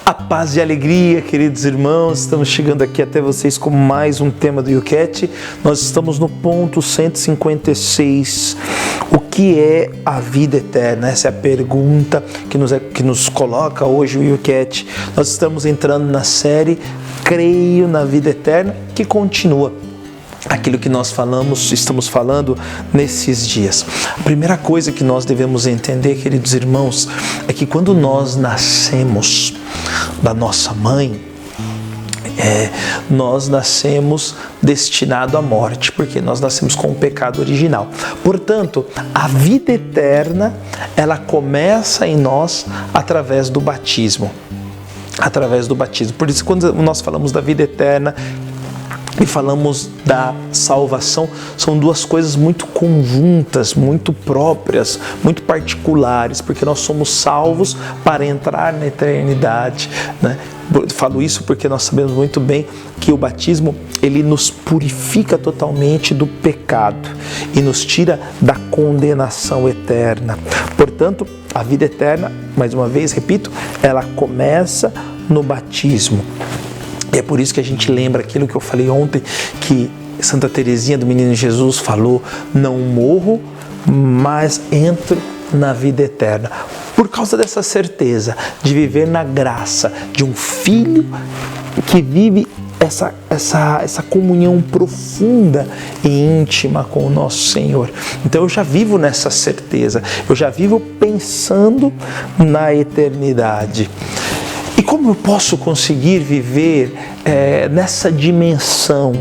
A paz e alegria, queridos irmãos, estamos chegando aqui até vocês com mais um tema do YouCat. Nós estamos no ponto 156. O que é a vida eterna? Essa é a pergunta que nos coloca hoje o YouCat. Nós estamos entrando na série Creio na Vida Eterna, que continua aquilo que nós estamos falando nesses dias. A primeira coisa que nós devemos entender, queridos irmãos, é que quando nós nascemos da nossa mãe, nós nascemos destinado à morte, porque nós nascemos com o pecado original. Portanto, a vida eterna, ela começa em nós através do batismo. Através do batismo. Por isso, quando nós falamos da vida eterna e falamos da salvação, são duas coisas muito conjuntas, muito próprias, muito particulares, porque nós somos salvos para entrar na eternidade, né? Falo isso porque nós sabemos muito bem que o batismo, ele nos purifica totalmente do pecado e nos tira da condenação eterna. Portanto, a vida eterna, mais uma vez, repito, ela começa no batismo. E é por isso que a gente lembra aquilo que eu falei ontem, que Santa Teresinha do Menino Jesus falou: não morro, mas entro na vida eterna. Por causa dessa certeza de viver na graça de um filho que vive essa comunhão profunda e íntima com o nosso Senhor. Então eu já vivo nessa certeza, eu já vivo pensando na eternidade. E como eu posso conseguir viver nessa dimensão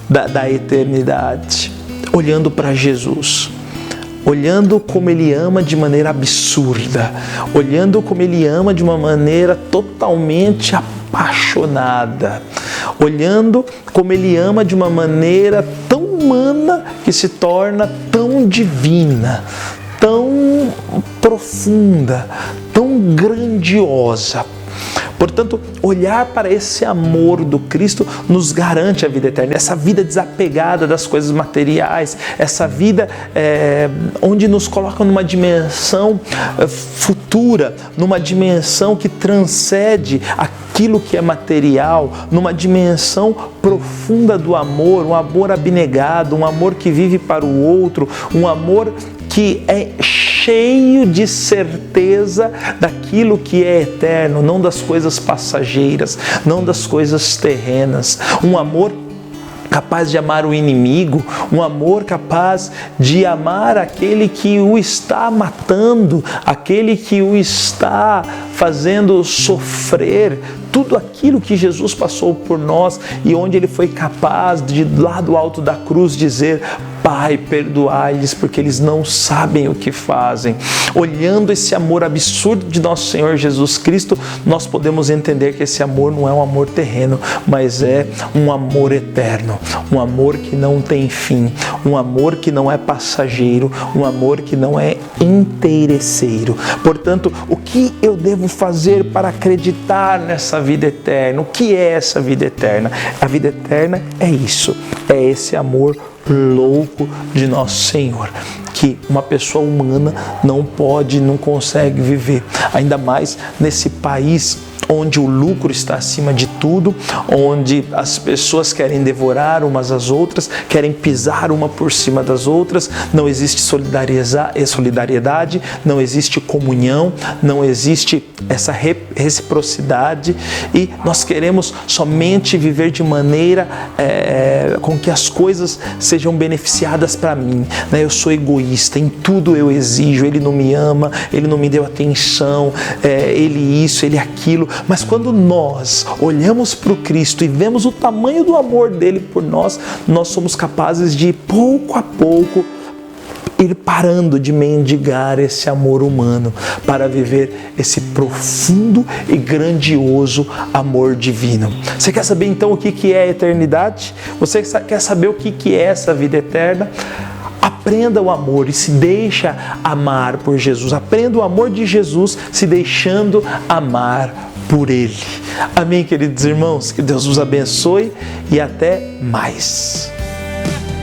da eternidade? Olhando para Jesus, olhando como Ele ama de maneira absurda, olhando como Ele ama de uma maneira totalmente apaixonada, olhando como Ele ama de uma maneira tão humana que se torna tão divina, tão profunda, tão grandiosa. Portanto, olhar para esse amor do Cristo nos garante a vida eterna, essa vida desapegada das coisas materiais, essa vida onde nos coloca numa dimensão futura, numa dimensão que transcende aquilo que é material, numa dimensão profunda do amor, um amor abnegado, um amor que vive para o outro, um amor que é cheio de certeza daquilo que é eterno, não das coisas passageiras, não das coisas terrenas. Um amor capaz de amar o inimigo, um amor capaz de amar aquele que o está matando, aquele que o está fazendo sofrer, tudo aquilo que Jesus passou por nós e onde Ele foi capaz de, lá do alto da cruz, dizer: Pai, perdoai-lhes, porque eles não sabem o que fazem. Olhando esse amor absurdo de nosso Senhor Jesus Cristo, nós podemos entender que esse amor não é um amor terreno, mas é um amor eterno, um amor que não tem fim, um amor que não é passageiro, um amor que não é interesseiro. Portanto, o que eu devo fazer para acreditar nessa vida eterna? O que é essa vida eterna? A vida eterna é isso, é esse amor louco de nosso Senhor, que uma pessoa humana não consegue viver, ainda mais nesse país onde o lucro está acima de tudo, onde as pessoas querem devorar umas às outras, querem pisar uma por cima das outras, não existe solidariedade, não existe comunhão, não existe essa reciprocidade, e nós queremos somente viver de maneira com que as coisas sejam beneficiadas para mim, né? Eu sou egoísta, em tudo eu exijo, Ele não me ama, Ele não me deu atenção, Ele isso, Ele aquilo. Mas quando nós olhamos para o Cristo e vemos o tamanho do amor dele por nós, nós somos capazes de, pouco a pouco, ir parando de mendigar esse amor humano para viver esse profundo e grandioso amor divino. Você quer saber então o que é a eternidade? Você quer saber o que é essa vida eterna? Aprenda o amor e se deixa amar por Jesus. Aprenda o amor de Jesus se deixando amar por Ele. Amém, queridos irmãos? Que Deus os abençoe e até mais.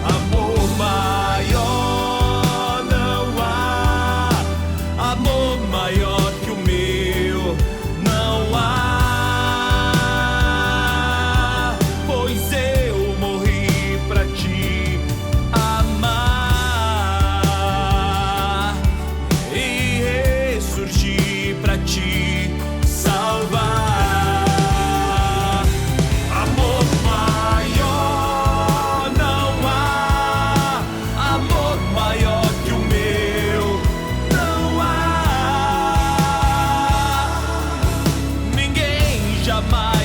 Amor maior não há, amor maior que o meu não há, pois eu morri pra te amar e ressurgi pra te salvar. Amor maior não há, amor maior que o meu não há. Ninguém jamais